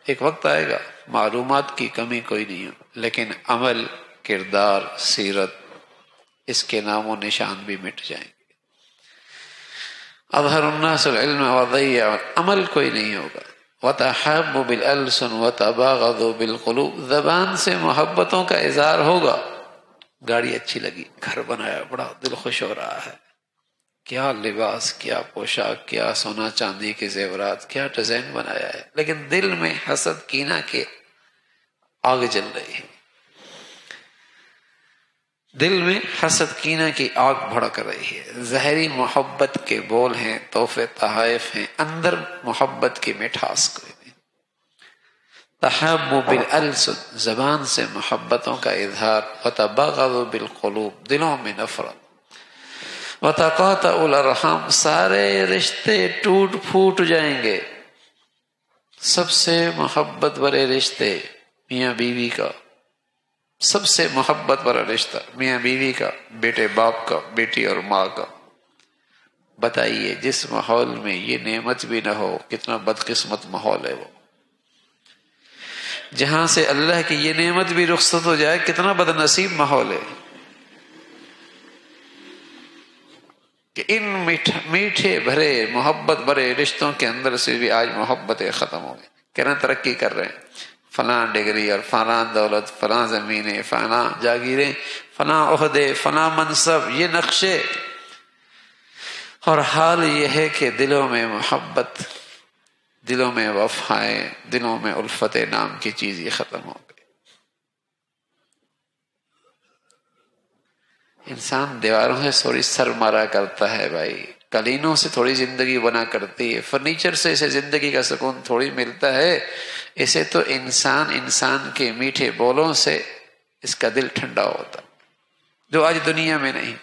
ایک وقت آئے گا معلومات کی کمی کوئی نہیں ہو، لیکن عمل، کردار، سیرت، اس کے نام و نشان بھی مٹ جائیں گے۔ اظہر الناس العلم وضیع، عمل کوئی نہیں ہوگا۔ وتحابوا بالالسن وتباغضوا بالقلوب، زبان سے محبتوں کا اظہار ہوگا، گاڑی اچھی لگی، گھر بنایا، بڑا دل خوش ہو رہا ہے، کیا لباس، کیا پوشاک، کیا سونا چاندی کے زیورات، کیا ڈیزائن بنایا ہے، لیکن دل میں حسد کینہ کے آگ جل رہی ہے، دل میں حسد کینہ کی آگ بھڑک رہی ہے، ظاہری محبت کے بول ہیں، تحفے تحائف ہیں، اندر محبت کی مٹھاس کوئی نہیں۔ تحابوا بالالسن، زبان سے محبتوں کا اظہار، وتباغضوا بالقلوب، دلوں میں نفرت، وتقاطعوا الارحام، سارے رشتے ٹوٹ پھوٹ جائیں گے۔ سب سے محبت برے رشتے میاں بیوی کا، سب سے محبت برا رشتہ میاں بیوی کا، بیٹے باپ کا، بیٹی اور ماں کا۔ بتائیے جس ماحول میں یہ نعمت بھی نہ ہو کتنا بدقسمت ماحول ہے وہ، جہاں سے اللہ کی یہ نعمت بھی رخصت ہو جائے کتنا بد نصیب ماحول ہے کہ ان میٹھے بھرے محبت بھرے رشتوں کے اندر سے بھی آج محبتیں ختم ہو گئی۔ کہنا ترقی کر رہے ہیں، فلاں ڈگری اور فلاں دولت، فلاں زمینیں، فلاں جاگیریں، فلاں عہدے، فلاں منصب، یہ نقشے، اور حال یہ ہے کہ دلوں میں محبت، دلوں میں وفائیں، دلوں میں الفت نام کی چیز یہ ختم ہو گئی۔ انسان دیواروں سے تھوڑی سر مارا کرتا ہے بھائی، قالینوں سے تھوڑی زندگی بنا کرتی ہے، فرنیچر سے اسے زندگی کا سکون تھوڑی ملتا ہے، اسے تو انسان کے میٹھے بولوں سے اس کا دل ٹھنڈا ہوتا، جو آج دنیا میں نہیں۔